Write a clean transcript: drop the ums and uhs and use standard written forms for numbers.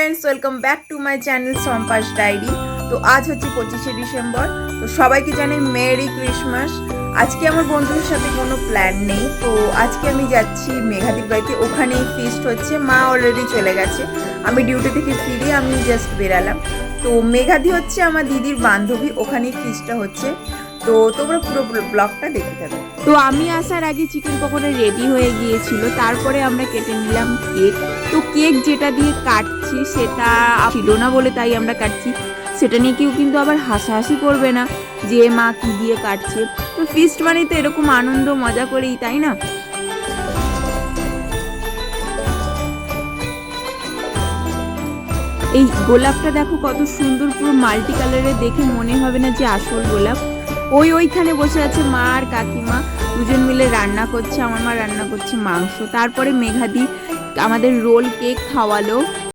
Friends, welcome back to my channel Sampa's diary. তো আজ হচ্ছে 25শে ডিসেম্বর। তো সবাইকে জানাই মেরি ক্রিসমাস। আজকে আমার বন্ধুদের সাথে কোনো প্ল্যান নেই, তো আজকে আমি যাচ্ছি মেঘাদির বাড়িতে। ওখানেই ফিস্ট হচ্ছে, মা অলরেডি চলে গেছে, আমি ডিউটি থেকে ফিরে আমি জাস্ট বেরালাম। তো মেঘাদি হচ্ছে আমার দিদির বান্ধবী, ওখানেই ফিস্টটা হচ্ছে। তো তোমরা পুরো ব্লগটা দেখে যাবে। তো আমি আসার আগে চিকেন পকোড়া রেডি হয়ে গিয়েছিল, তারপরে আমরা কেটে নিলাম কেক। তো কেক যেটা দিয়ে কাটছি সেটা ছিল না বলে তাই আমরা কাটছি, সেটা নিয়ে কেউ কিন্তু আবার হাসাহাসি করবে না যে মা কি দিয়ে কাটছে। তো ফিস্ট মানে তো এরকম আনন্দ মজা করেই, তাই না? এই গোলাপটা দেখো কত সুন্দর, পুরো মাল্টি কালারের, দেখে মনে হবে না যে আসল গোলাপ। ওইখানে বসে আছে মা আর কাকিমা, দুজন মিলে রান্না করছে। আমার মা রান্না করছে মাংস। তারপরে মেঘাদি আমাদের রোল কেক খাওয়ালো।